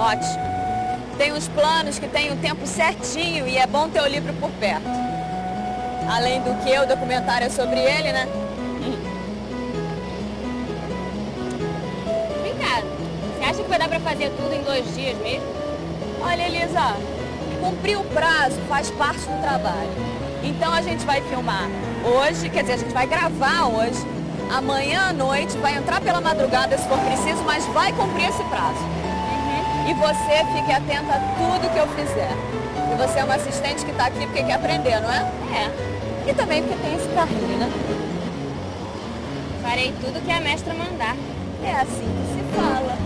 ótimo. Tem uns planos que tem um tempo certinho e é bom ter o livro por perto. Além do que, o documentário é sobre ele, né? Vem cá, você acha que vai dar pra fazer tudo em 2 dias mesmo? Olha, Elisa, cumprir o prazo faz parte do trabalho. Então a gente vai filmar hoje, quer dizer, a gente vai gravar hoje. Amanhã à noite, vai entrar pela madrugada se for preciso, mas vai cumprir esse prazo. E você fique atenta a tudo que eu fizer. E você é uma assistente que está aqui porque quer aprender, não é? É. E também porque tem esse carrinho, né? Farei tudo que a mestra mandar. É assim que se fala.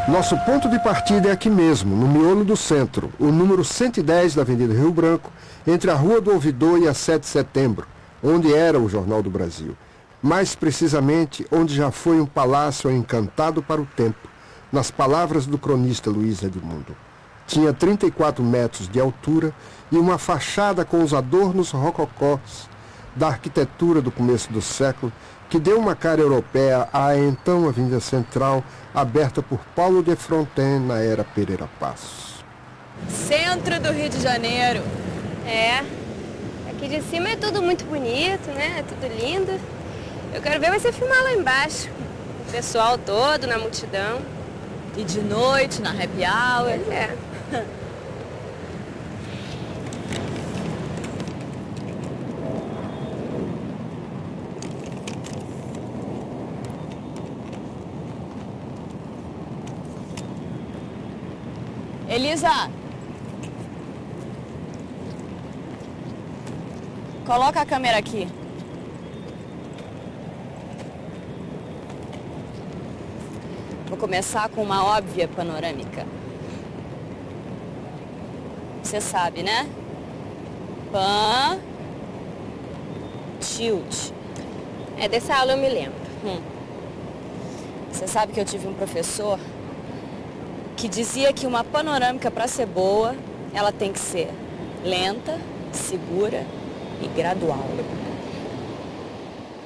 Nosso ponto de partida é aqui mesmo, no miolo do centro, o número 110 da Avenida Rio Branco, entre a Rua do Ouvidor e a 7 de Setembro, onde era o Jornal do Brasil. Mais precisamente, onde já foi um palácio encantado para o tempo, nas palavras do cronista Luiz Edmundo. Tinha 34 metros de altura e uma fachada com os adornos rococós da arquitetura do começo do século, que deu uma cara europeia à então Avenida Central, aberta por Paulo de Fronten na era Pereira Passos. Centro do Rio de Janeiro. É. Aqui de cima é tudo muito bonito, né? É tudo lindo. Eu quero ver você filmar lá embaixo. O pessoal todo na multidão. E de noite, na happy hour. Pois é. Elisa, coloca a câmera aqui. Vou começar com uma óbvia panorâmica. Você sabe, né? Pan, tilt. É, dessa aula eu me lembro. Você sabe que eu tive um professor que dizia que uma panorâmica, para ser boa, ela tem que ser lenta, segura e gradual.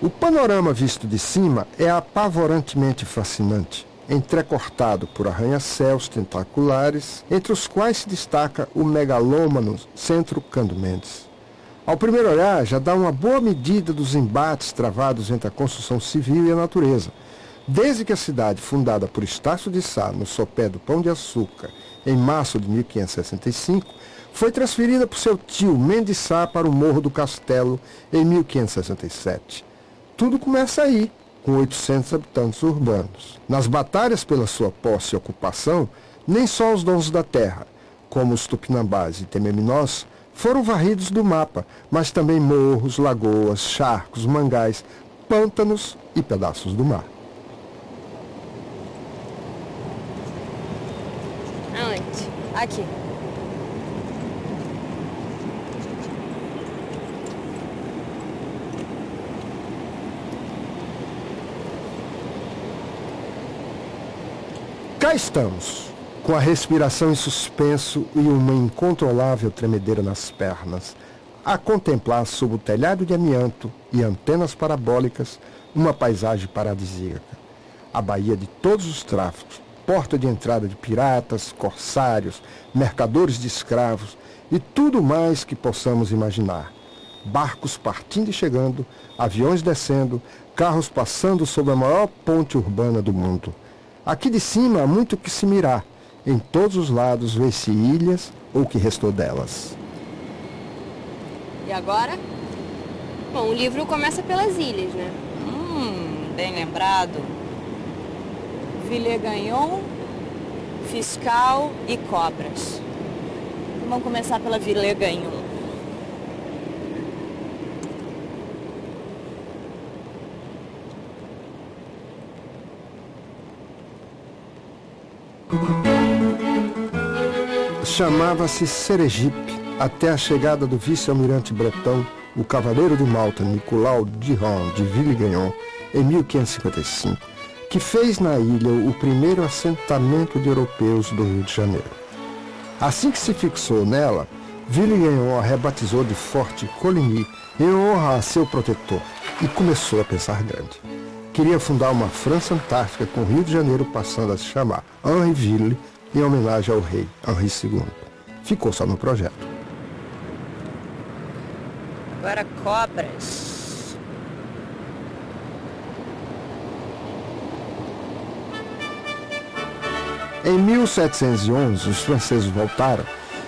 O panorama visto de cima é apavorantemente fascinante, entrecortado por arranha-céus tentaculares, entre os quais se destaca o megalômano Centro Cândido Mendes. Ao primeiro olhar, já dá uma boa medida dos embates travados entre a construção civil e a natureza. Desde que a cidade, fundada por Estácio de Sá, no sopé do Pão de Açúcar, em março de 1565, foi transferida por seu tio Mendes Sá para o Morro do Castelo, em 1567. Tudo começa aí, com 800 habitantes urbanos. Nas batalhas pela sua posse e ocupação, nem só os donos da terra, como os tupinambás e tememinós, foram varridos do mapa, mas também morros, lagoas, charcos, mangás, pântanos e pedaços do mar. Aonde? Aqui. Cá estamos, com a respiração em suspenso e uma incontrolável tremedeira nas pernas, a contemplar sob o telhado de amianto e antenas parabólicas uma paisagem paradisíaca. A Baía de todos os tráficos, porta de entrada de piratas, corsários, mercadores de escravos e tudo mais que possamos imaginar. Barcos partindo e chegando, aviões descendo, carros passando sobre a maior ponte urbana do mundo. Aqui de cima há muito que se mirar. Em todos os lados vê-se ilhas ou o que restou delas. E agora? Bom, o livro começa pelas ilhas, né? Bem lembrado. Villegagnon, Fiscal e Cobras. Vamos começar pela Villegagnon. Chamava-se Sergipe, até a chegada do vice-almirante bretão, o cavaleiro de Malta Nicolau D'Hondt de Villegagnon, em 1555, que fez na ilha o primeiro assentamento de europeus do Rio de Janeiro. Assim que se fixou nela, Villegagnon a rebatizou de Forte Coligny em honra a seu protetor e começou a pensar grande. Queria fundar uma França Antártica com o Rio de Janeiro passando a se chamar Henryville em homenagem ao rei Henri II. Ficou só no projeto. Agora cobras. Em 1711, os franceses voltaram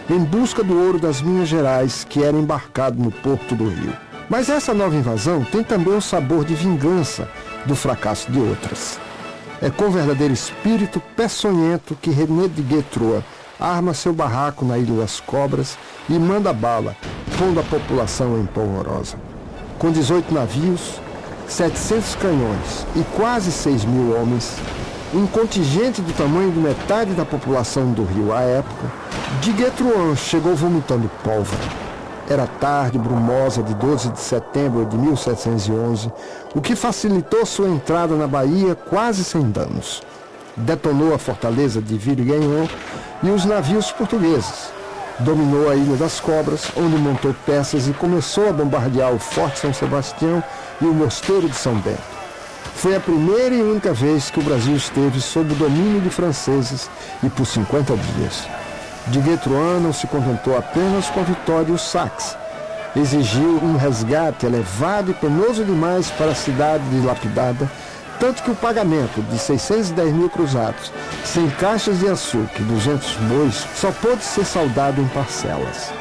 em busca do ouro das Minas Gerais, que era embarcado no porto do Rio. Mas essa nova invasão tem também um sabor de vingança do fracasso de outras. É com verdadeiro espírito peçonhento que René de Guetroa arma seu barraco na Ilha das Cobras e manda bala, pondo a população em polvorosa. Com 18 navios, 700 canhões e quase 6.000 homens, um contingente do tamanho de metade da população do Rio à época, de Guetroa chegou vomitando pólvora. Era tarde brumosa de 12 de setembro de 1711, o que facilitou sua entrada na Bahia quase sem danos. Detonou a fortaleza de Villegagnon e os navios portugueses. Dominou a Ilha das Cobras, onde montou peças e começou a bombardear o Forte São Sebastião e o Mosteiro de São Bento. Foi a primeira e única vez que o Brasil esteve sob o domínio de franceses e por 50 dias. De Guetroa não se contentou apenas com a vitória e o saques. Exigiu um resgate elevado e penoso demais para a cidade dilapidada, tanto que o pagamento de 610 mil cruzados, 100 caixas de açúcar e 200 bois, só pôde ser saldado em parcelas.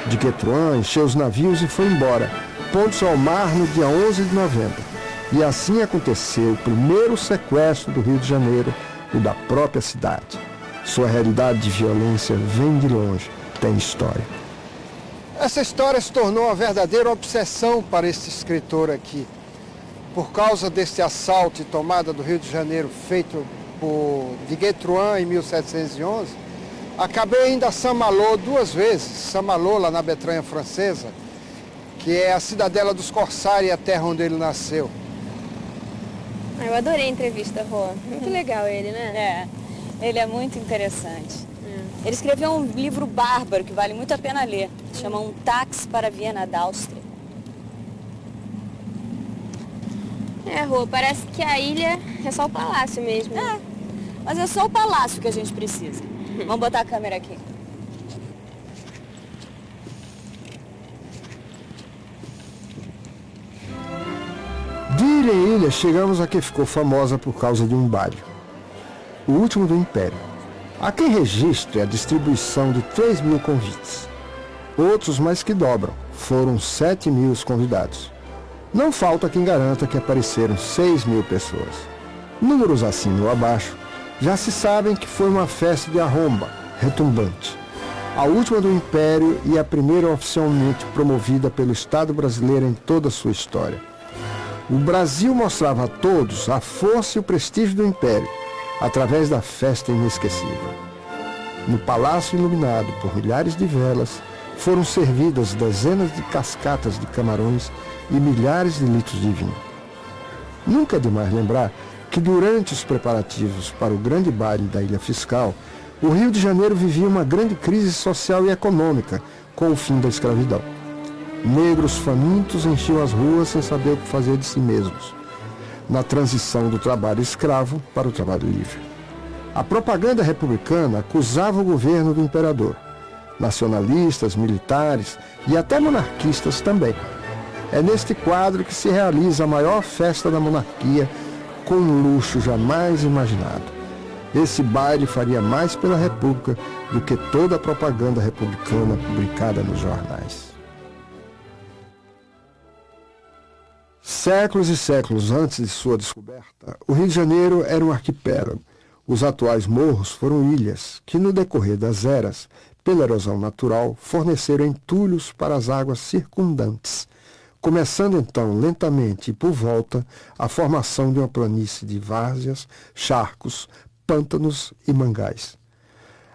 De Guetroa encheu os navios e foi embora, pondo-se ao mar no dia 11 de novembro. E assim aconteceu o primeiro sequestro do Rio de Janeiro, o da própria cidade. Sua realidade de violência vem de longe, tem história. Essa história se tornou uma verdadeira obsessão para esse escritor aqui. Por causa desse assalto e tomada do Rio de Janeiro feito por de Guetroa em 1711, acabei indo a Saint-Malo 2 vezes. Saint-Malo, lá na Bretanha francesa, que é a cidadela dos corsários e a terra onde ele nasceu. Eu adorei a entrevista, Rô. Muito legal ele, né? Ele é muito interessante. Ele escreveu um livro bárbaro que vale muito a pena ler. Chama Um Táxi para Viena da Áustria. Rô, parece que a ilha é só o palácio mesmo. Mas é só o palácio que a gente precisa. Vamos botar a câmera aqui. De ilha em ilha, chegamos a que ficou famosa por causa de um baile. O último do Império. Há quem registre a distribuição de 3.000 convites. Outros mais que dobram. Foram 7.000 os convidados. Não falta quem garanta que apareceram 6.000 pessoas. Números acima ou abaixo, já se sabem que foi uma festa de arromba, retumbante. A última do Império e a primeira oficialmente promovida pelo Estado brasileiro em toda a sua história. O Brasil mostrava a todos a força e o prestígio do Império, através da festa inesquecível. No palácio iluminado por milhares de velas, foram servidas dezenas de cascatas de camarões e milhares de litros de vinho. Nunca é demais lembrar que durante os preparativos para o grande baile da Ilha Fiscal, o Rio de Janeiro vivia uma grande crise social e econômica com o fim da escravidão. Negros famintos enchiam as ruas sem saber o que fazer de si mesmos, na transição do trabalho escravo para o trabalho livre. A propaganda republicana acusava o governo do imperador. Nacionalistas, militares e até monarquistas também. É neste quadro que se realiza a maior festa da monarquia com um luxo jamais imaginado. Esse baile faria mais pela República do que toda a propaganda republicana publicada nos jornais. Séculos e séculos antes de sua descoberta, o Rio de Janeiro era um arquipélago. Os atuais morros foram ilhas que, no decorrer das eras, pela erosão natural, forneceram entulhos para as águas circundantes, começando então, lentamente e por volta, a formação de uma planície de várzeas, charcos, pântanos e mangais.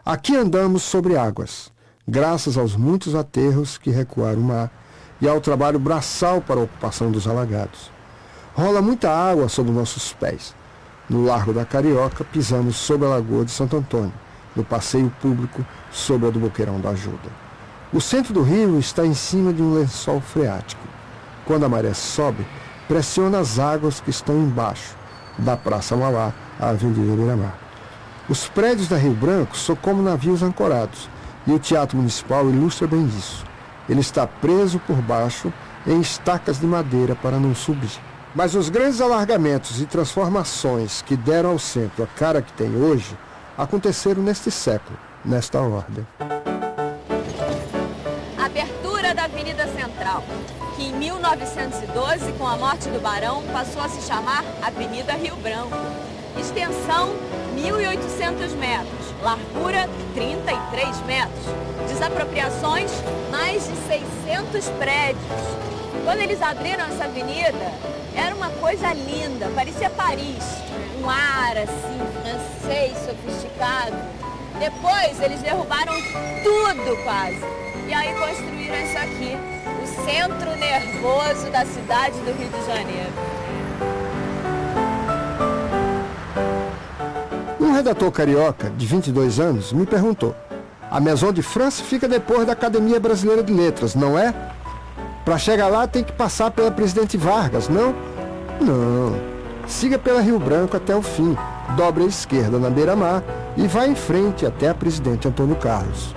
Aqui andamos sobre águas, graças aos muitos aterros que recuaram o mar e ao trabalho braçal para a ocupação dos alagados. Rola muita água sob nossos pés. No Largo da Carioca, pisamos sobre a Lagoa de Santo Antônio, no passeio público sobre a do Boqueirão da Ajuda. O centro do rio está em cima de um lençol freático. Quando a maré sobe, pressiona as águas que estão embaixo, da Praça Mauá à Avenida Beira-Mar. Os prédios da Rio Branco são como navios ancorados, e o Teatro Municipal ilustra bem isso. Ele está preso por baixo em estacas de madeira para não subir. Mas os grandes alargamentos e transformações que deram ao centro a cara que tem hoje aconteceram neste século, nesta ordem. A abertura da Avenida Central, que em 1912, com a morte do Barão, passou a se chamar Avenida Rio Branco. Extensão 1.800 metros, largura 33 metros, desapropriações mais de 600 prédios. Quando eles abriram essa avenida, era uma coisa linda, parecia Paris, um ar assim, francês, sofisticado. Depois eles derrubaram tudo quase, e aí construíram isso aqui, o centro nervoso da cidade do Rio de Janeiro. Um redator carioca, de 22 anos, me perguntou: a Maison de France fica depois da Academia Brasileira de Letras, não é? Para chegar lá tem que passar pela Presidente Vargas, não? Não. Siga pela Rio Branco até o fim, dobre à esquerda na Beira-Mar e vá em frente até a Presidente Antônio Carlos.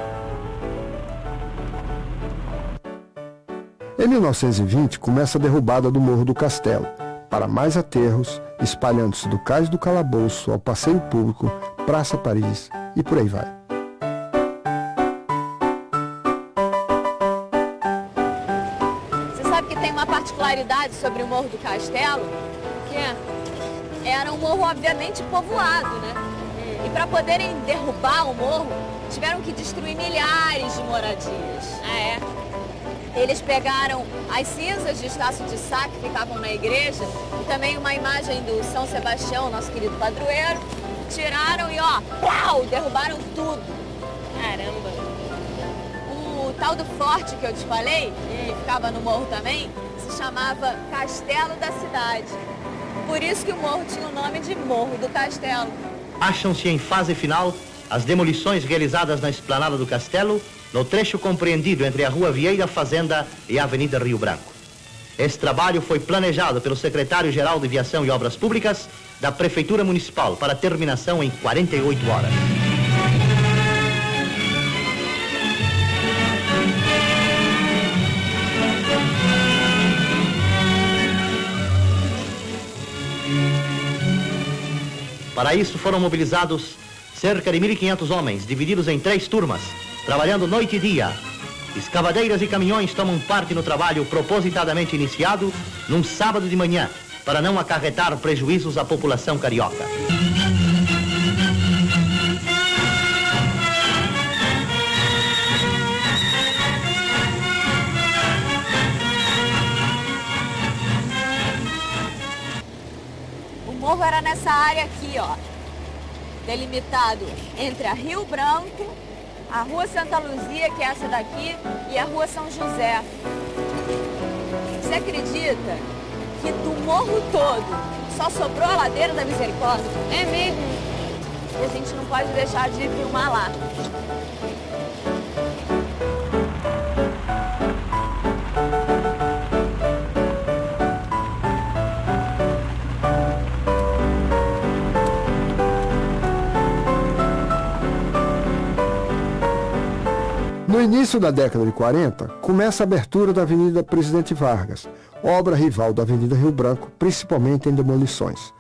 Em 1920, começa a derrubada do Morro do Castelo, para mais aterros, espalhando-se do Cais do Calabouço ao Passeio Público, Praça Paris e por aí vai. Você sabe que tem uma particularidade sobre o Morro do Castelo? Que era um morro obviamente povoado, né? E para poderem derrubar o morro, tiveram que destruir milhares de moradias. Ah, é? Eles pegaram as cinzas de Estácio de Sá, que ficavam na igreja, e também uma imagem do São Sebastião, nosso querido padroeiro, tiraram e ó, pau, derrubaram tudo. Caramba. O tal do forte que eu te falei, que ficava no morro também, se chamava Castelo da Cidade. Por isso que o morro tinha o nome de Morro do Castelo. Acham-se em fase final as demolições realizadas na esplanada do Castelo, no trecho compreendido entre a Rua Vieira Fazenda e a Avenida Rio Branco. Esse trabalho foi planejado pelo secretário-geral de Viação e Obras Públicas da Prefeitura Municipal para terminação em 48 horas. Para isso foram mobilizados cerca de 1.500 homens, divididos em 3 turmas, trabalhando noite e dia. Escavadeiras e caminhões tomam parte no trabalho propositadamente iniciado num sábado de manhã, para não acarretar prejuízos à população carioca. O morro era nessa área aqui, ó, delimitado entre a Rio Branco, a Rua Santa Luzia, que é essa daqui, e a Rua São José. Você acredita que do morro todo só sobrou a Ladeira da Misericórdia? É mesmo? E a gente não pode deixar de filmar lá. No início da década de 40, começa a abertura da Avenida Presidente Vargas, obra rival da Avenida Rio Branco, principalmente em demolições.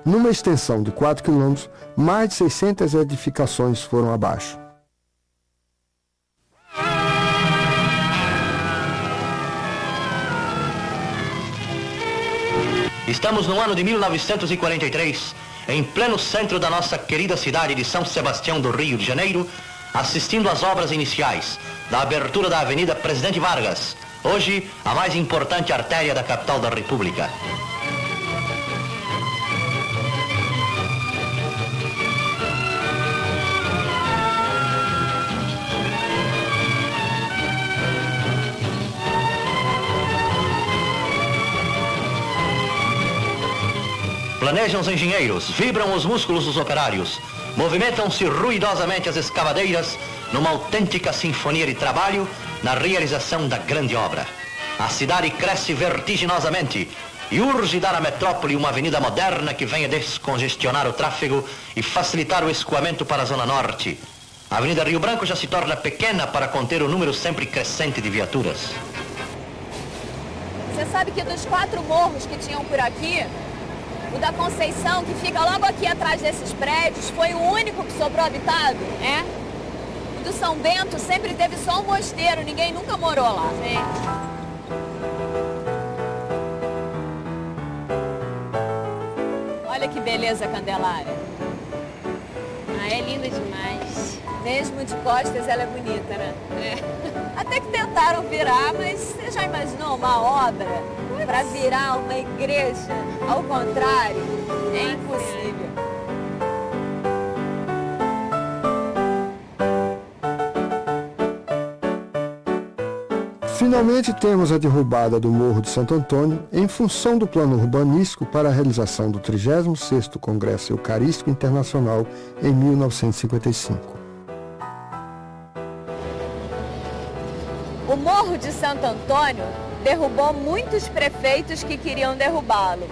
Numa extensão de 4 quilômetros, mais de 600 edificações foram abaixo. Estamos no ano de 1943, em pleno centro da nossa querida cidade de São Sebastião do Rio de Janeiro, assistindo às obras iniciais da abertura da Avenida Presidente Vargas, hoje a mais importante artéria da capital da República. Planejam os engenheiros, vibram os músculos dos operários, movimentam-se ruidosamente as escavadeiras numa autêntica sinfonia de trabalho na realização da grande obra. A cidade cresce vertiginosamente e urge dar à metrópole uma avenida moderna que venha descongestionar o tráfego e facilitar o escoamento para a Zona Norte. A Avenida Rio Branco já se torna pequena para conter o número sempre crescente de viaturas. Você sabe que dos 4 morros que tinham por aqui, o da Conceição, que fica logo aqui atrás desses prédios, foi o único que sobrou habitado? É? O do São Bento sempre teve só um mosteiro, ninguém nunca morou lá. Sim. Olha que beleza, Candelária. Ah, é linda demais. Mesmo de costas, ela é bonita, né? É. Até que tentaram virar, mas você já imaginou uma obra para virar uma igreja? Ao contrário, é impossível. Finalmente temos a derrubada do Morro de Santo Antônio em função do plano urbanístico para a realização do 36º Congresso Eucarístico Internacional em 1955. O Morro de Santo Antônio derrubou muitos prefeitos que queriam derrubá-lo,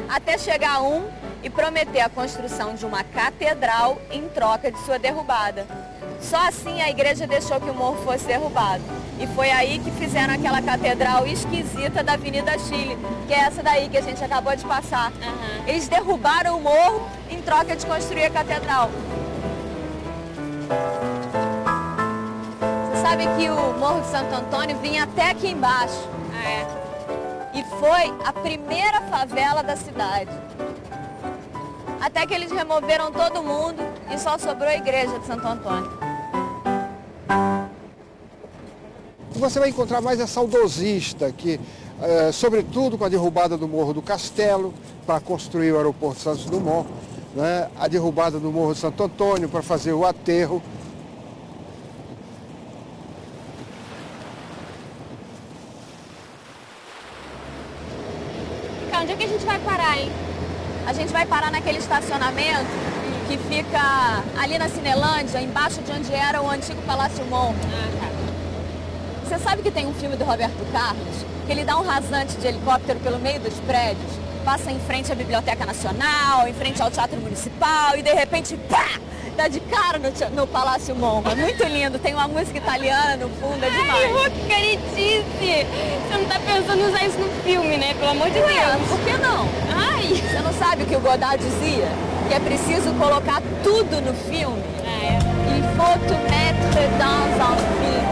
até chegar um e prometer a construção de uma catedral em troca de sua derrubada. Só assim a igreja deixou que o morro fosse derrubado. E foi aí que fizeram aquela catedral esquisita da Avenida Chile, que é essa daí que a gente acabou de passar. Uhum. Eles derrubaram o morro em troca de construir a catedral. Você sabe que o Morro de Santo Antônio vinha até aqui embaixo. Ah, é? E foi a primeira favela da cidade. Até que eles removeram todo mundo e só sobrou a igreja de Santo Antônio. Você vai encontrar mais a saudosista, que, sobretudo com a derrubada do Morro do Castelo, para construir o aeroporto Santos Dumont, né? A derrubada do Morro de Santo Antônio para fazer o aterro. Onde é que a gente vai parar, hein? A gente vai parar naquele estacionamento que fica ali na Cinelândia, embaixo de onde era o antigo Palácio Mon. Ah, tá. Você sabe que tem um filme do Roberto Carlos, que ele dá um rasante de helicóptero pelo meio dos prédios, passa em frente à Biblioteca Nacional, em frente ao Teatro Municipal e de repente, pá, dá de cara no Palácio Mon. É muito lindo, tem uma música italiana no fundo, é demais. Ai, Rô, que caretice! Você não tá pensando em usar isso no filme, né? Pelo amor de Ué, Deus. por que não? Ai! Você não sabe o que o Godard dizia? Que é preciso colocar tudo no filme. Ah, é? Il faut tout mettre dans un film.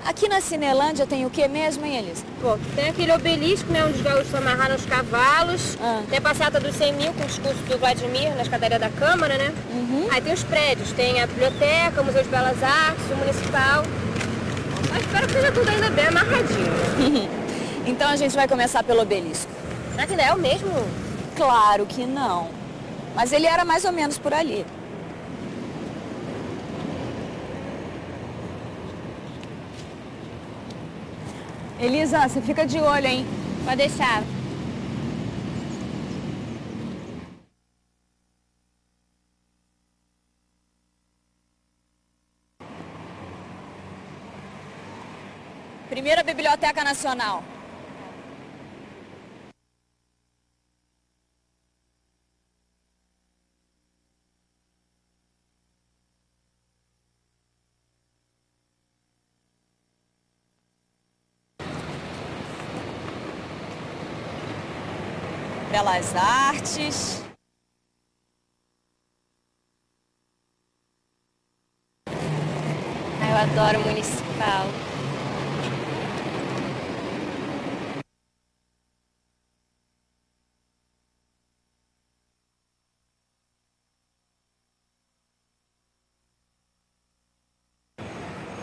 Aqui na Cinelândia tem o que mesmo, hein, Elisa? Pô, tem aquele obelisco, né, onde os gaúchos amarraram os cavalos. Ah. Tem a passeata dos 100 mil com o discurso do Vladimir na escadaria da Câmara, né? Uhum. Aí tem os prédios, tem a biblioteca, o Museu de Belas Artes, o Municipal. Mas espero que seja tudo ainda bem amarradinho. Então a gente vai começar pelo obelisco. Será que ainda é o mesmo? Claro que não. Mas ele era mais ou menos por ali. Elisa, você fica de olho, hein? Pode deixar. Primeira Biblioteca Nacional. Belas Artes. Eu adoro o Municipal. Falo.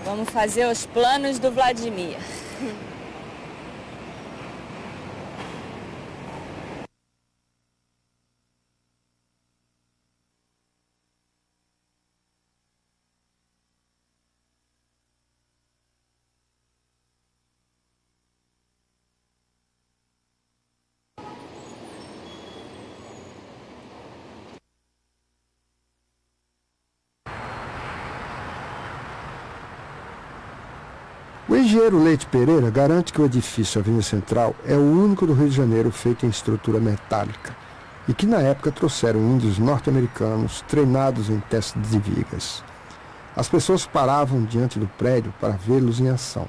Vamos fazer os planos do Vladimir. O engenheiro Leite Pereira garante que o edifício Avenida Central é o único do Rio de Janeiro feito em estrutura metálica e que na época trouxeram índios norte-americanos treinados em testes de vigas. As pessoas paravam diante do prédio para vê-los em ação.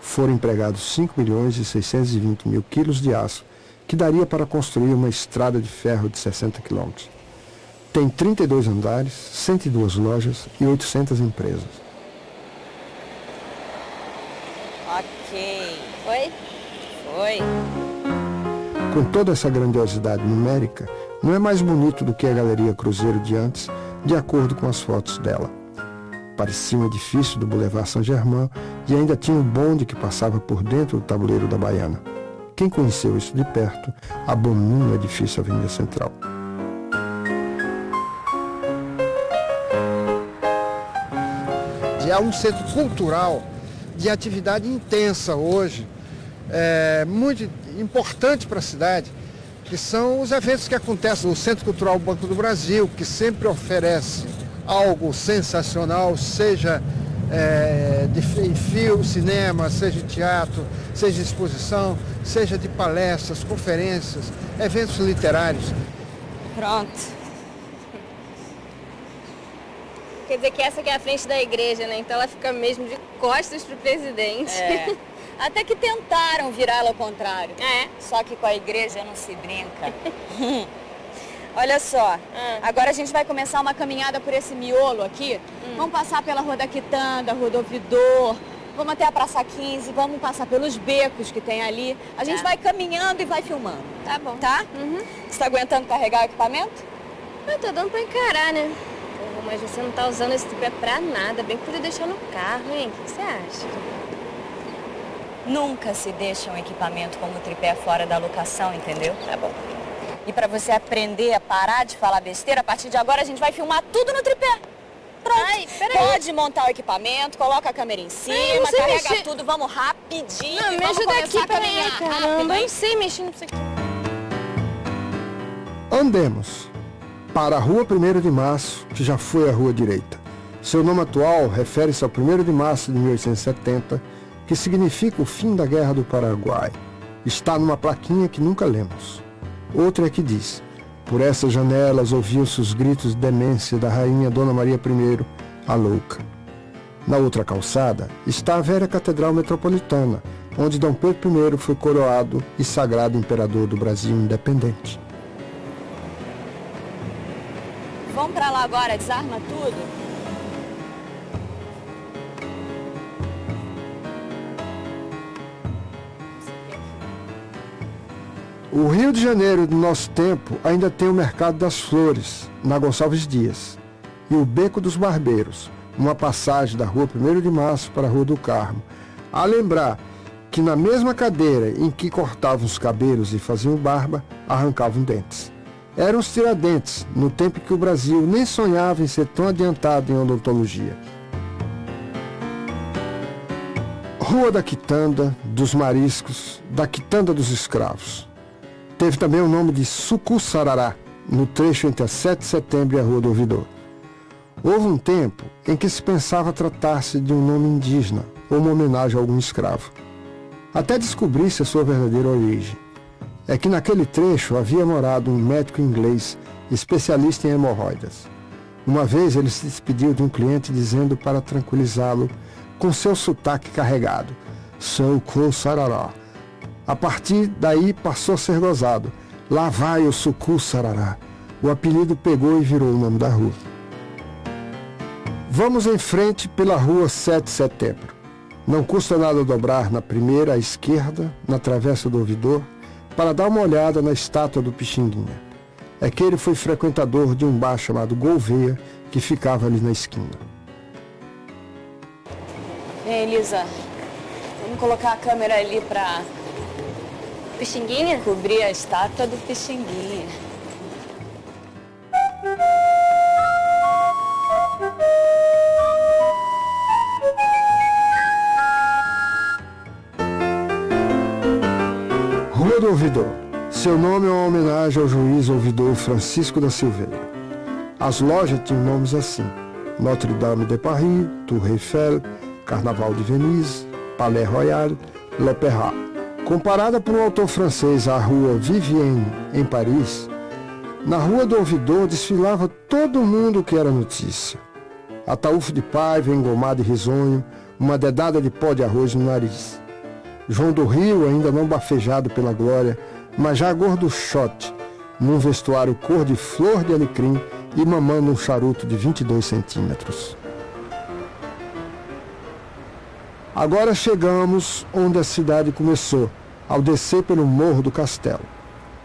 Foram empregados 5.620.000 quilos de aço, que daria para construir uma estrada de ferro de 60 quilômetros. Tem 32 andares, 102 lojas e 800 empresas. Ok. Foi? Foi. Com toda essa grandiosidade numérica, não é mais bonito do que a Galeria Cruzeiro de antes, de acordo com as fotos dela. Parecia um edifício do Boulevard Saint-Germain e ainda tinha um bonde que passava por dentro do tabuleiro da Baiana. Quem conheceu isso de perto, abomina o edifício Avenida Central. É um centro cultural de atividade intensa hoje, muito importante para a cidade, que são os eventos que acontecem no Centro Cultural Banco do Brasil, que sempre oferece algo sensacional, seja em filme, cinema, seja de teatro, seja de exposição, seja de palestras, conferências, eventos literários. Pronto. Quer dizer que essa aqui é a frente da igreja, né? Então ela fica mesmo de costas pro presidente. É. Até que tentaram virá-la ao contrário. É. Só que com a igreja não se brinca. Olha só, agora a gente vai começar uma caminhada por esse miolo aqui. Vamos passar pela Rua da Quitanda, Rua do Ouvidor, vamos até a Praça 15, vamos passar pelos becos que tem ali. A gente vai caminhando e vai filmando. Tá bom. Tá? Você tá aguentando carregar o equipamento? Eu tô dando pra encarar, né? Porra, mas você não tá usando esse tripé pra nada, bem que podia deixar no carro, hein? O que você acha? Nunca se deixa um equipamento como o tripé fora da locação, entendeu? Tá bom. E pra você aprender a parar de falar besteira, a partir de agora a gente vai filmar tudo no tripé. Pronto. Ai, peraí. Pode montar o equipamento, coloca a câmera em cima, não sei carrega mexer. tudo, vamos rapidinho. Não, me vamos ajuda começar aqui, a caminhar peraí, rápido, caramba. Eu hein? não sei mexer nisso aqui. Andemos para a Rua 1º de Março, que já foi a Rua Direita. Seu nome atual refere-se ao 1º de março de 1870, que significa o fim da Guerra do Paraguai. Está numa plaquinha que nunca lemos. Outra é que diz: por essas janelas ouviam-se os gritos de demência da rainha Dona Maria I, a louca. Na outra calçada está a velha Catedral Metropolitana, onde Dom Pedro I foi coroado e sagrado imperador do Brasil independente. Vamos pra lá agora, desarma tudo. O Rio de Janeiro do nosso tempo ainda tem o Mercado das Flores, na Gonçalves Dias, e o Beco dos Barbeiros, uma passagem da Rua 1º de Março para a Rua do Carmo. A lembrar que na mesma cadeira em que cortavam os cabelos e faziam barba, arrancavam dentes. Eram os Tiradentes, no tempo que o Brasil nem sonhava em ser tão adiantado em odontologia. Rua da Quitanda, dos Mariscos, da Quitanda dos Escravos. Teve também o nome de Sucussarará, no trecho entre a 7 de setembro e a Rua do Ouvidor. Houve um tempo em que se pensava tratar-se de um nome indígena ou uma homenagem a algum escravo. Até descobrir-se a sua verdadeira origem. É que naquele trecho havia morado um médico inglês especialista em hemorroidas. Uma vez ele se despediu de um cliente dizendo para tranquilizá-lo com seu sotaque carregado: Sucussarará. A partir daí passou a ser gozado. Lá vai o Sucussarará. O apelido pegou e virou o nome da rua. Vamos em frente pela Rua 7 de Setembro. Não custa nada dobrar na primeira à esquerda, na travessa do ouvidor, para dar uma olhada na estátua do Pixinguinha. É que ele foi frequentador de um bar chamado Gouveia, que ficava ali na esquina. Elisa, vamos colocar a câmera ali para Pixinguinha? cobrir a estátua do Pixinguinha. Rua do Ouvidor. Seu nome é uma homenagem ao juiz ouvidor Francisco da Silveira. As lojas tinham nomes assim: Notre-Dame de Paris, Tour Eiffel, Carnaval de Venise, Palais Royal, L'Opéra. Comparada por um autor francês à rua Vivienne, em Paris, na Rua do Ouvidor desfilava todo mundo que era notícia. Ataúfo de paiva, engomado e risonho, uma dedada de pó de arroz no nariz. João do Rio, ainda não bafejado pela glória, mas já gorduchote, num vestuário cor de flor de alecrim e mamando um charuto de 22 centímetros. Agora chegamos onde a cidade começou, ao descer pelo Morro do Castelo.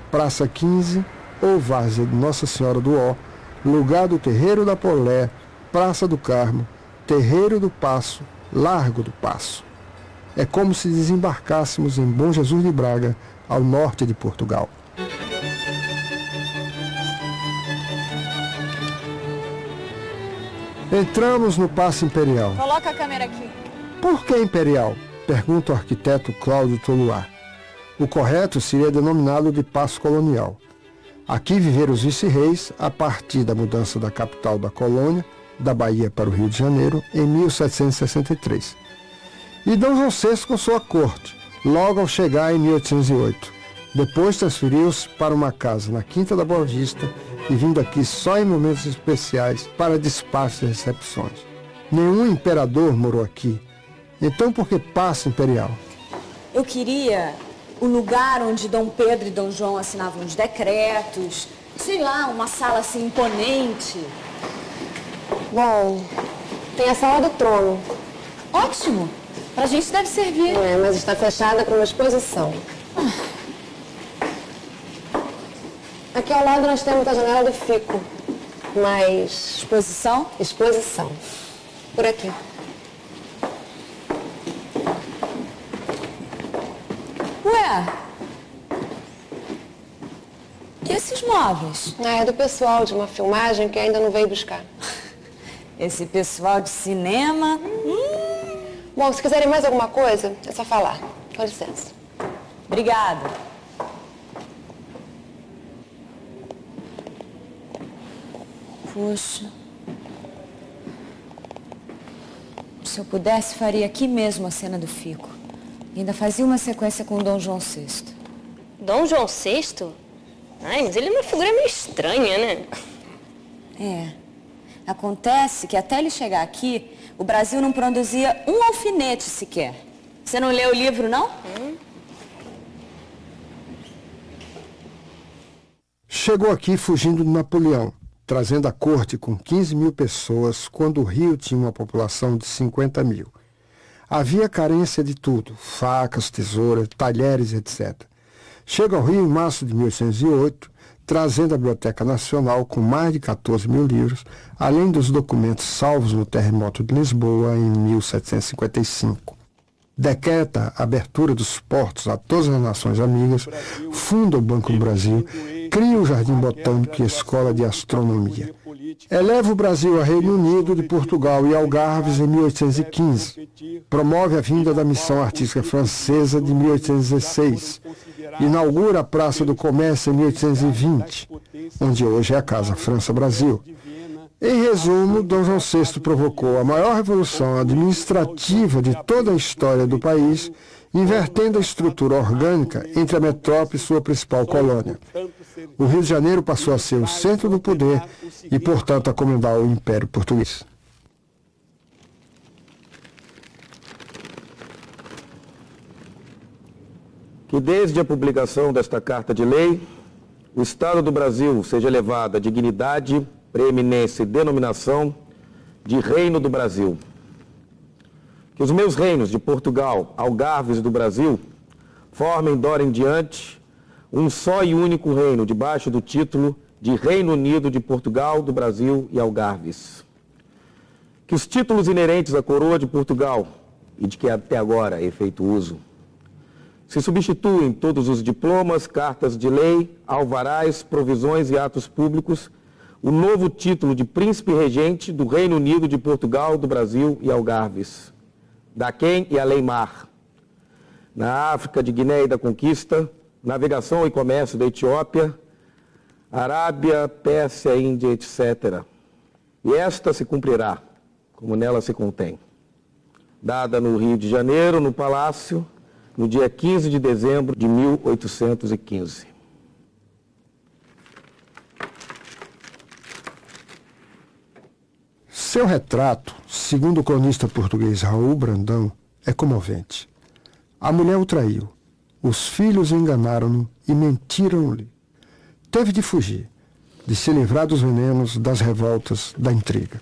Praça 15, ou Várzea de Nossa Senhora do Ó, lugar do Terreiro da Polé, Praça do Carmo, Terreiro do Paço, Largo do Paço. É como se desembarcássemos em Bom Jesus de Braga, ao norte de Portugal. Entramos no Paço Imperial. Coloca a câmera aqui. Por que Imperial? Pergunta o arquiteto Cláudio Toluar. O correto seria denominado de Paço Colonial. Aqui viveram os vice-reis a partir da mudança da capital da colônia, da Bahia para o Rio de Janeiro, em 1763. E Dom João VI com sua corte, logo ao chegar em 1808. Depois transferiu-se para uma casa na Quinta da Boa Vista e vindo aqui só em momentos especiais para despacho de recepções. Nenhum imperador morou aqui. Então por que Paço Imperial? Eu queria o lugar onde Dom Pedro e Dom João assinavam os decretos, sei lá, uma sala assim imponente. Bom, tem a sala do trono. Ótimo! Pra gente deve servir. É, mas está fechada para uma exposição. Aqui ao lado nós temos a janela do Fico. Mas... Exposição? Exposição. Por aqui. Ué? E esses móveis? Ah, é do pessoal de uma filmagem que ainda não veio buscar. Esse pessoal de cinema... Bom, se quiserem mais alguma coisa, é só falar. Com licença. Obrigada. Puxa. Se eu pudesse, faria aqui mesmo a cena do Fico. E ainda fazia uma sequência com o Dom João VI. Dom João VI? Ai, mas ele é uma figura meio estranha, né? É. Acontece que até ele chegar aqui, o Brasil não produzia um alfinete sequer. Você não leu o livro, não? Chegou aqui fugindo de Napoleão, trazendo a corte com 15 mil pessoas, quando o Rio tinha uma população de 50 mil. Havia carência de tudo, facas, tesouras, talheres, etc. Chega ao Rio em março de 1808, trazendo a Biblioteca Nacional com mais de 14 mil livros, além dos documentos salvos no terremoto de Lisboa em 1755. Decreta a abertura dos portos a todas as nações amigas, funda o Banco do Brasil, cria o Jardim Botânico e a Escola de Astronomia. Eleva o Brasil a Reino Unido de Portugal e Algarves em 1815. Promove a vinda da Missão Artística Francesa de 1816. Inaugura a Praça do Comércio em 1820, onde hoje é a Casa França-Brasil. Em resumo, Dom João VI provocou a maior revolução administrativa de toda a história do país, invertendo a estrutura orgânica entre a metrópole e sua principal colônia. O Rio de Janeiro passou a ser o centro do poder e, portanto, a comandar o Império Português. Que desde a publicação desta Carta de Lei, o Estado do Brasil seja elevado à dignidade, preeminência e denominação de Reino do Brasil. que os meus reinos de Portugal, Algarves e do Brasil formem, dora em diante, um só e único reino, debaixo do título de Reino Unido de Portugal, do Brasil e Algarves. Que os títulos inerentes à coroa de Portugal, e de que até agora é feito uso, se substituem todos os diplomas, cartas de lei, alvarás, provisões e atos públicos, o novo título de Príncipe Regente do Reino Unido de Portugal, do Brasil e Algarves, Daquém e Além-Mar, na África de Guiné e da Conquista, navegação e comércio da Etiópia, Arábia, Pérsia, Índia, etc. E esta se cumprirá, como nela se contém. Dada no Rio de Janeiro, no Palácio, no dia 15 de dezembro de 1815. Seu retrato, segundo o cronista português Raul Brandão, é comovente. A mulher o traiu, os filhos enganaram-no e mentiram-lhe. Teve de fugir, de se livrar dos venenos, das revoltas, da intriga.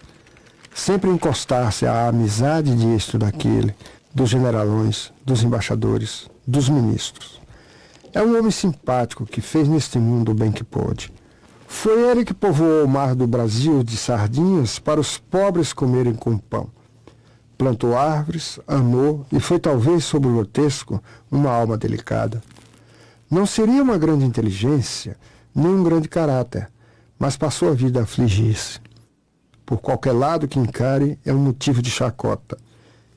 Sempre encostar-se à amizade disto daquele, dos generalões, dos embaixadores, dos ministros. É um homem simpático que fez neste mundo o bem que pôde. Foi ele que povoou o mar do Brasil de sardinhas para os pobres comerem com pão. Plantou árvores, amou e foi talvez sobre o grotesco uma alma delicada. Não seria uma grande inteligência, nem um grande caráter, mas passou a vida a afligir-se. Por qualquer lado que encare, é um motivo de chacota.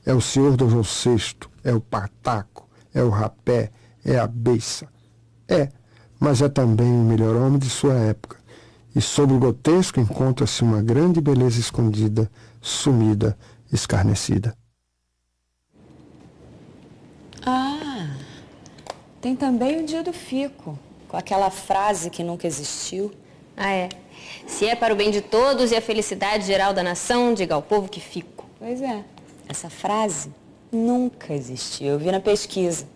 É o senhor Dom João VI, é o pataco, é o rapé, é a beiça. Mas é também o melhor homem de sua época. E sobre o grotesco encontra-se uma grande beleza escondida, sumida, escarnecida. Tem também o dia do fico, com aquela frase que nunca existiu. Se é para o bem de todos e a felicidade geral da nação, diga ao povo que fico. Pois é, essa frase nunca existiu, eu vi na pesquisa.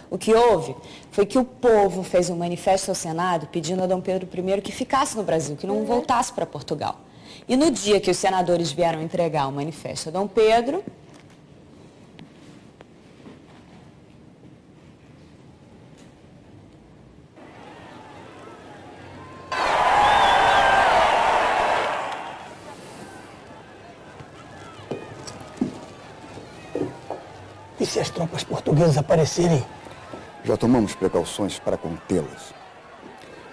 O que houve foi que o povo fez um manifesto ao Senado pedindo a Dom Pedro I que ficasse no Brasil, que não voltasse para Portugal. E no dia que os senadores vieram entregar o manifesto a Dom Pedro, e se as tropas portuguesas aparecerem? Já tomamos precauções para contê-las.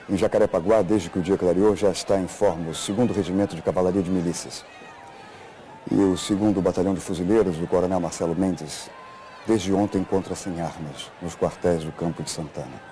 Em Jacarepaguá, desde que o dia clareou, já está em forma o 2º Regimento de Cavalaria de Milícias. E o 2º Batalhão de Fuzileiros do Coronel Marcelo Mendes, desde ontem encontra-se em armas, nos quartéis do Campo de Santana.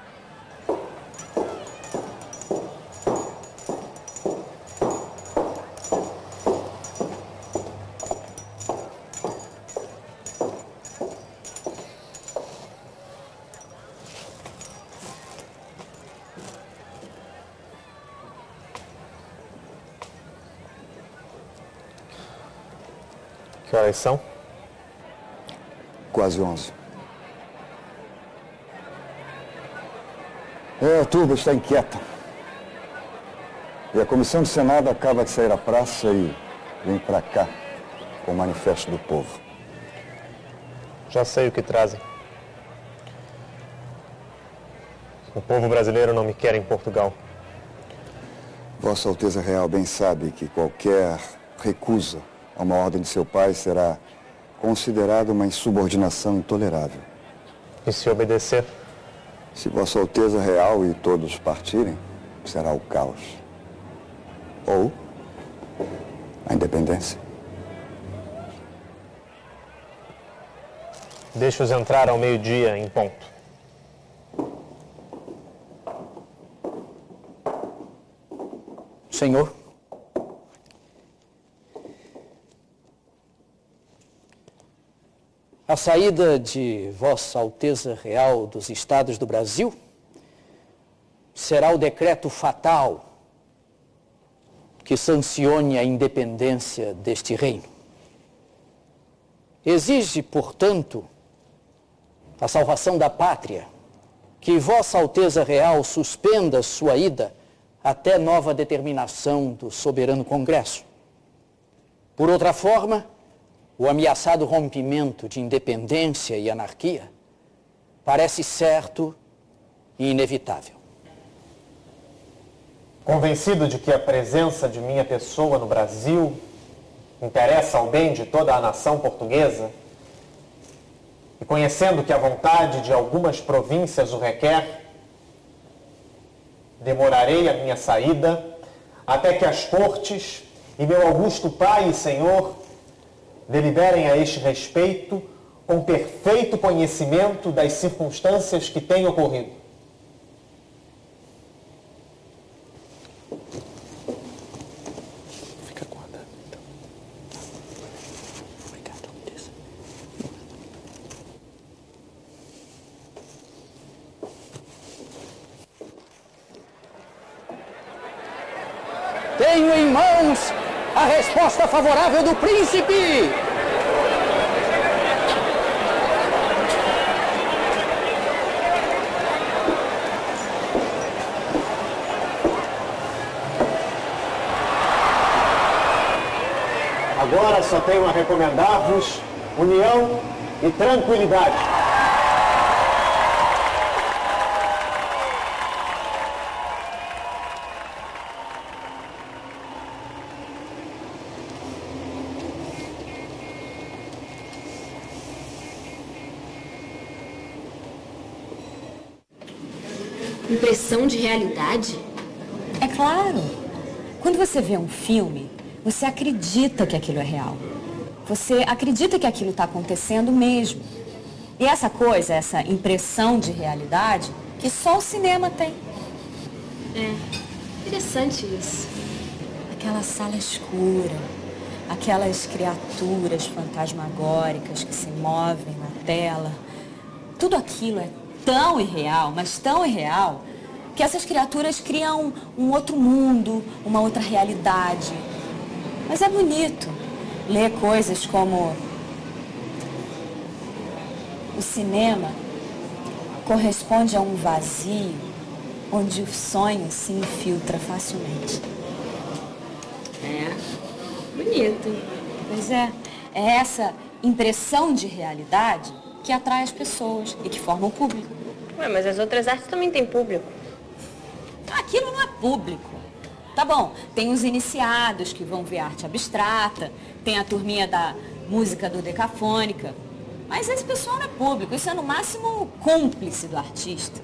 Que horas são? Quase 11. A turba está inquieta. E a comissão do Senado acaba de sair à praça e vem para cá com o manifesto do povo. Já sei o que trazem. O povo brasileiro não me quer em Portugal. Vossa Alteza Real bem sabe que qualquer recusa a uma ordem de seu pai será considerada uma insubordinação intolerável. E se obedecer? Se Vossa Alteza Real e todos partirem, será o caos. Ou a independência. Deixe-os entrar ao meio-dia em ponto. Senhor, a saída de Vossa Alteza Real dos Estados do Brasil será o decreto fatal que sancione a independência deste reino. Exige, portanto, a salvação da pátria, que Vossa Alteza Real suspenda sua ida até nova determinação do soberano Congresso. Por outra forma, o ameaçado rompimento de independência e anarquia parece certo e inevitável. Convencido de que a presença de minha pessoa no Brasil interessa ao bem de toda a nação portuguesa, e conhecendo que a vontade de algumas províncias o requer, demorarei a minha saída até que as cortes e meu augusto Pai e Senhor deliberem a este respeito com perfeito conhecimento das circunstâncias que têm ocorrido. Fica guardado, então. Obrigado. Tenho em mãos a resposta favorável do príncipe! Agora só tenho a recomendar-vos união e tranquilidade. Impressão de realidade? É claro. Quando você vê um filme, você acredita que aquilo é real. Você acredita que aquilo está acontecendo mesmo. E essa coisa, essa impressão de realidade, que só o cinema tem. É, interessante isso. Aquela sala escura, aquelas criaturas fantasmagóricas que se movem na tela. Tudo aquilo é tão irreal, mas tão irreal, que essas criaturas criam um outro mundo, uma outra realidade. Mas é bonito ler coisas como o cinema corresponde a um vazio onde o sonho se infiltra facilmente. É, bonito. Pois é essa impressão de realidade que atrai as pessoas e que forma o público. Ué, mas as outras artes também têm público. Aquilo não é público. Tá bom, tem os iniciados que vão ver arte abstrata, tem a turminha da música do Decafônica, mas esse pessoal não é público, isso é no máximo cúmplice do artista.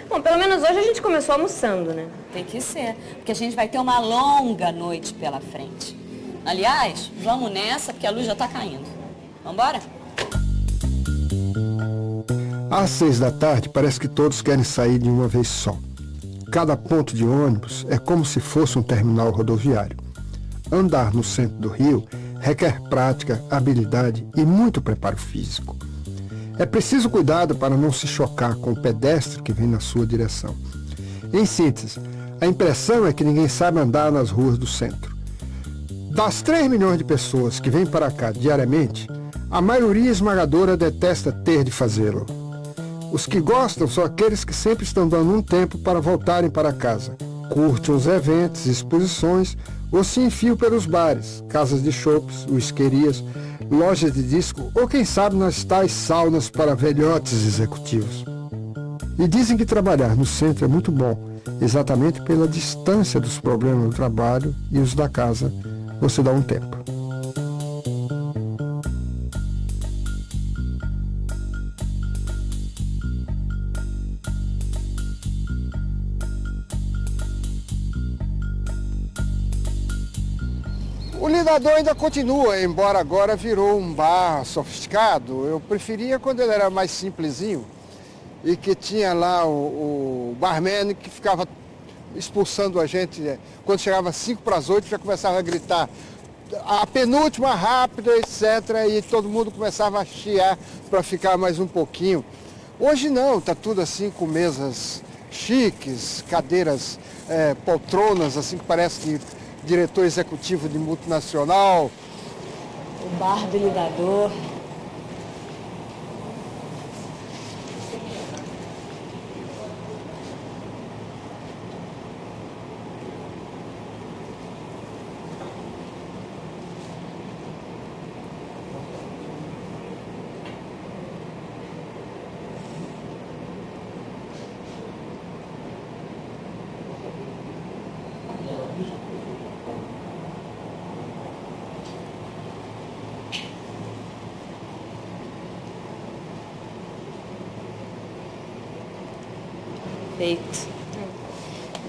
Bom, pelo menos hoje a gente começou almoçando, né? Tem que ser, porque a gente vai ter uma longa noite pela frente. Aliás, vamos nessa, porque a luz já tá caindo. Vambora? Às 6 da tarde, parece que todos querem sair de uma vez só. Cada ponto de ônibus é como se fosse um terminal rodoviário. Andar no centro do Rio requer prática, habilidade e muito preparo físico. É preciso cuidado para não se chocar com o pedestre que vem na sua direção. Em síntese, a impressão é que ninguém sabe andar nas ruas do centro. Das 3 milhões de pessoas que vêm para cá diariamente, a maioria esmagadora detesta ter de fazê-lo. Os que gostam são aqueles que sempre estão dando um tempo para voltarem para casa. Curtem os eventos, exposições ou se enfiam pelos bares, casas de chopes, whisquerias, lojas de disco ou quem sabe nas tais saunas para velhotes executivos. E dizem que trabalhar no centro é muito bom, exatamente pela distância dos problemas do trabalho e os da casa, você dá um tempo. O Lidador ainda continua, embora agora virou um bar sofisticado. Eu preferia quando ele era mais simplesinho e que tinha lá o barman que ficava expulsando a gente. Quando chegava 5 para as 8 já começava a gritar a penúltima rápida, etc. E todo mundo começava a chiar para ficar mais um pouquinho. Hoje não, está tudo assim com mesas chiques, cadeiras, poltronas, assim que parece que diretor executivo de multinacional. O bar do Lidador. Perfeito.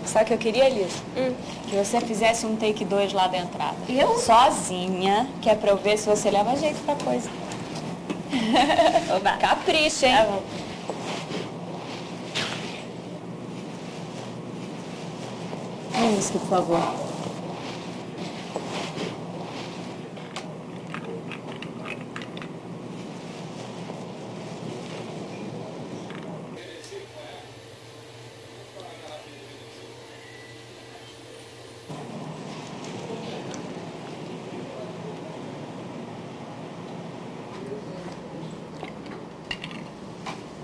Sabe o que eu queria, Liz? Que você fizesse um take 2 lá da entrada. Eu? Sozinha, que é pra eu ver se você leva jeito pra coisa. Oba. Capricha, hein? Tá bom. Um whisky, por favor.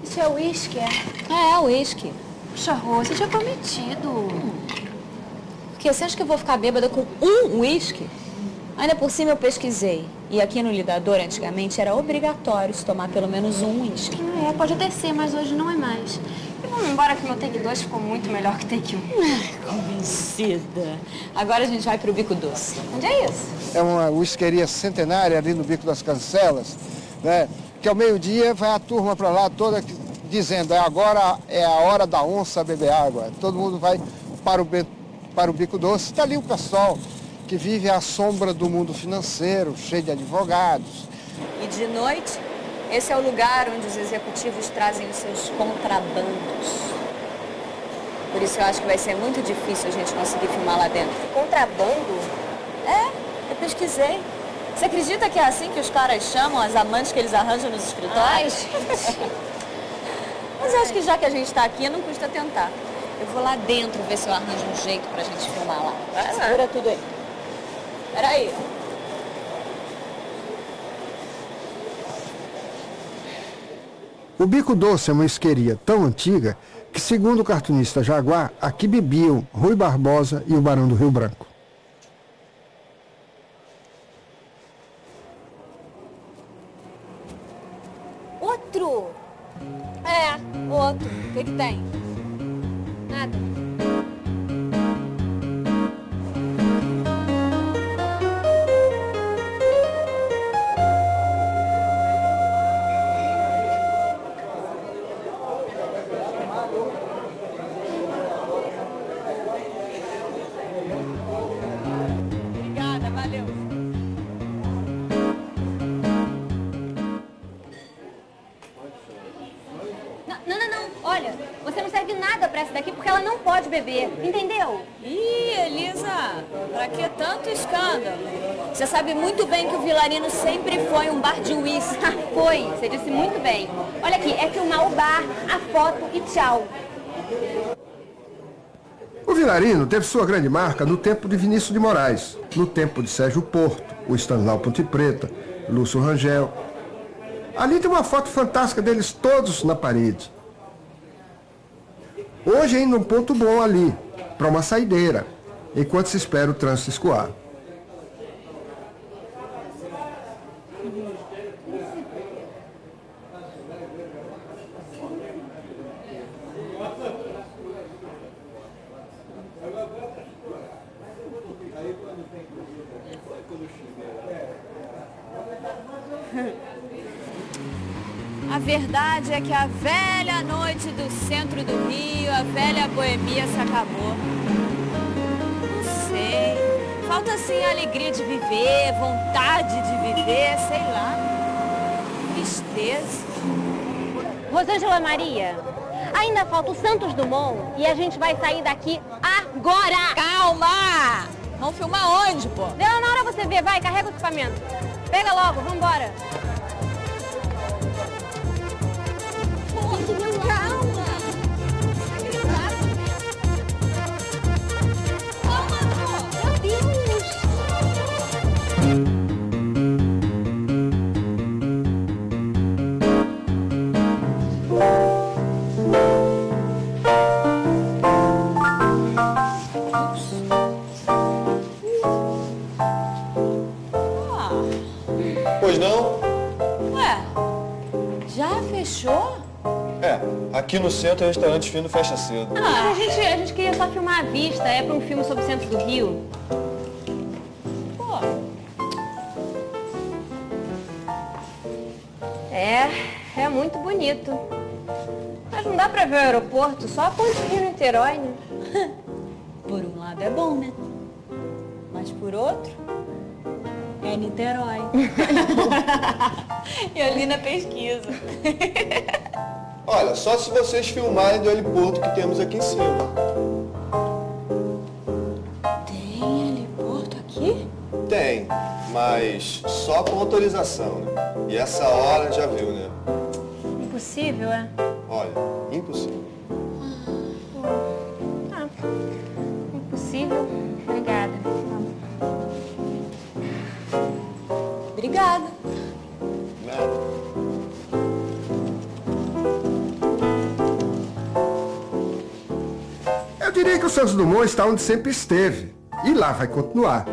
Isso é uísque, é? É uísque. Puxa, Rô, você tinha prometido. Porque você acha que eu vou ficar bêbada com um uísque? Ainda por cima eu pesquisei. E aqui no Lidador, antigamente, era obrigatório se tomar pelo menos um uísque. Pode até ser, mas hoje não é mais. E vamos embora que meu take 2 ficou muito melhor que take 1. Convencida. Agora a gente vai pro Bico Doce. Onde é isso? É uma whiskeria centenária ali no Bico das Cancelas, né? Que ao meio-dia vai a turma para lá toda dizendo, agora é a hora da onça beber água. Todo mundo vai para o Bico Doce. Está ali o pessoal que vive à sombra do mundo financeiro, cheio de advogados. E de noite, esse é o lugar onde os executivos trazem os seus contrabandos. Por isso eu acho que vai ser muito difícil a gente conseguir filmar lá dentro. Contrabando? Eu pesquisei. Você acredita que é assim que os caras chamam as amantes que eles arranjam nos escritórios? Ai, gente. Mas eu acho que já que a gente tá aqui, não custa tentar. Eu vou lá dentro ver se eu arranjo um jeito pra gente filmar lá. Segura tudo aí. Peraí. O Bico Doce é uma isqueria tão antiga que, segundo o cartunista Jaguar, aqui bebiam Rui Barbosa e o Barão do Rio Branco. Outro? Outro. O que tem? Nada. Obrigada, valeu. Não. Olha, você não serve nada pra essa daqui porque ela não pode beber, entendeu? Ih, Elisa, pra que tanto escândalo? Você sabe muito bem que o Vilarino sempre foi um bar de uísque. Foi, você disse muito bem. Olha aqui, é filmar o bar, a foto e tchau. O Vilarino teve sua grande marca no tempo de Vinícius de Moraes, no tempo de Sérgio Porto, o Stanislau Ponte Preta, Lúcio Rangel. Ali tem uma foto fantástica deles todos na parede. Hoje ainda um ponto bom ali, para uma saideira, enquanto se espera o trânsito escoar. A verdade é que a velha noite do centro do Rio, a velha boemia se acabou. Não sei. Falta assim a alegria de viver, vontade de viver, sei lá. Tristeza. Rosângela Maria, ainda falta o Santos Dumont e a gente vai sair daqui agora! Calma! Vamos filmar onde, pô? Vê lá na hora você vê, vai, carrega o equipamento. Pega logo, vambora. Calma! Meu Deus! Pois não? Ué, já fechou? Aqui no centro o restaurante fino fecha cedo. A gente queria só filmar a vista, é pra um filme sobre o centro do Rio. Pô, É muito bonito. Mas não dá pra ver o aeroporto, só a ponte Rio-Niterói, né? Por um lado é bom, né? Mas por outro, é Niterói. Eu li na pesquisa. Olha, só se vocês filmarem do heliporto que temos aqui em cima. Tem heliporto aqui? Tem, mas só com autorização, né? E essa hora já viu, né? Impossível, é? Olha, impossível. Ah, impossível. Obrigada. Obrigada. Nada. Eu diria que o Santos Dumont está onde sempre esteve. E lá vai continuar.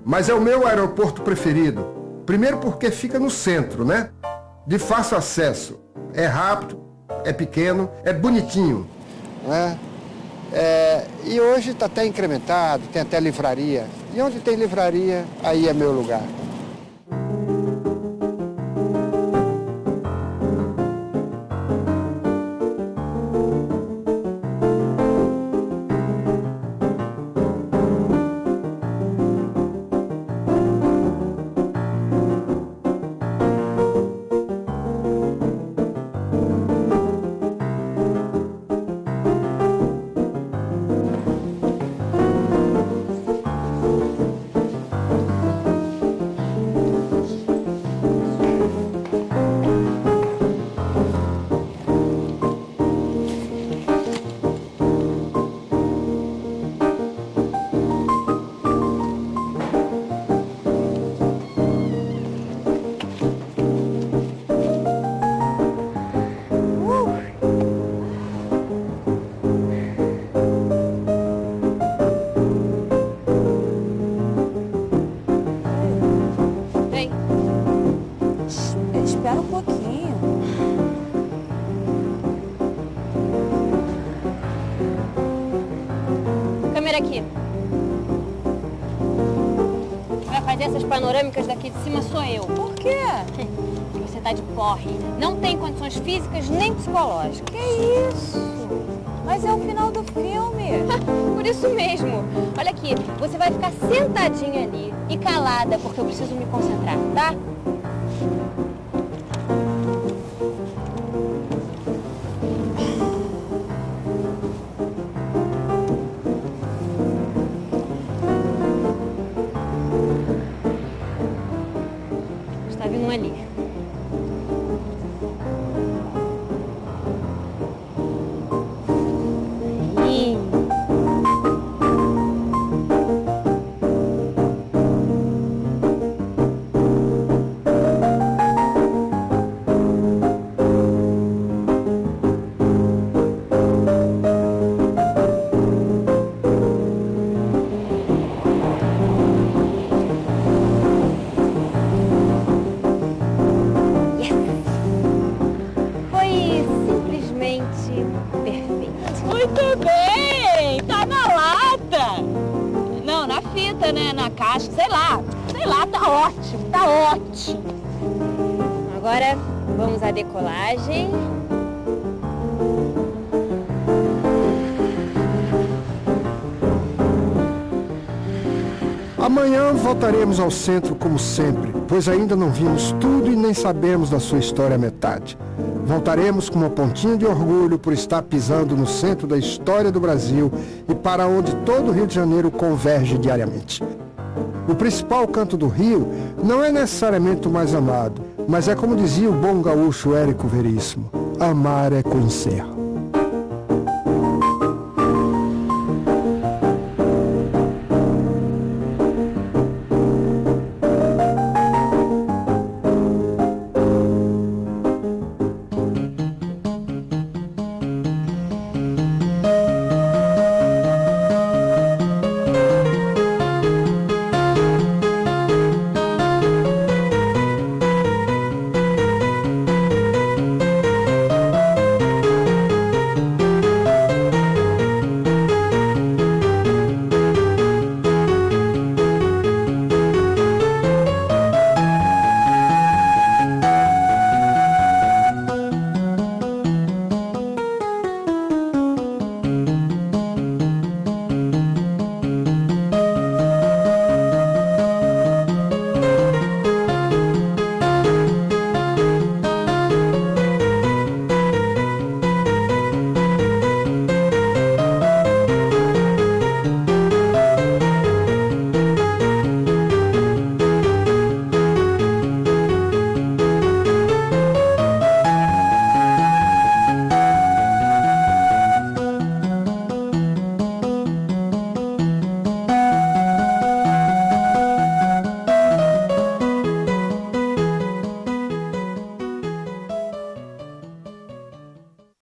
Mas é o meu aeroporto preferido. Primeiro porque fica no centro, né? De fácil acesso. É rápido, é pequeno, é bonitinho. Né? E hoje está até incrementado, tem até livraria. E onde tem livraria, aí é meu lugar. Espera um pouquinho. Câmera aqui. Quem vai fazer essas panorâmicas daqui de cima sou eu. Por quê? Você tá de porre. Não tem condições físicas nem psicológicas. Que isso? Mas é o final do filme. Por isso mesmo. Olha aqui, você vai ficar sentadinha ali e calada, porque eu preciso me concentrar, tá? Está vindo um ali. Aí. Foi simplesmente perfeito. Muito bem! Tá na lata! Não, na fita, né? Na caixa, sei lá. Sei lá, tá ótimo, tá ótimo. Agora vamos à decolagem. Amanhã voltaremos ao centro como sempre, pois ainda não vimos tudo e nem sabemos da sua história à metade. Voltaremos com uma pontinha de orgulho por estar pisando no centro da história do Brasil e para onde todo o Rio de Janeiro converge diariamente. O principal canto do Rio não é necessariamente o mais amado, mas é como dizia o bom gaúcho Érico Veríssimo: amar é conhecer.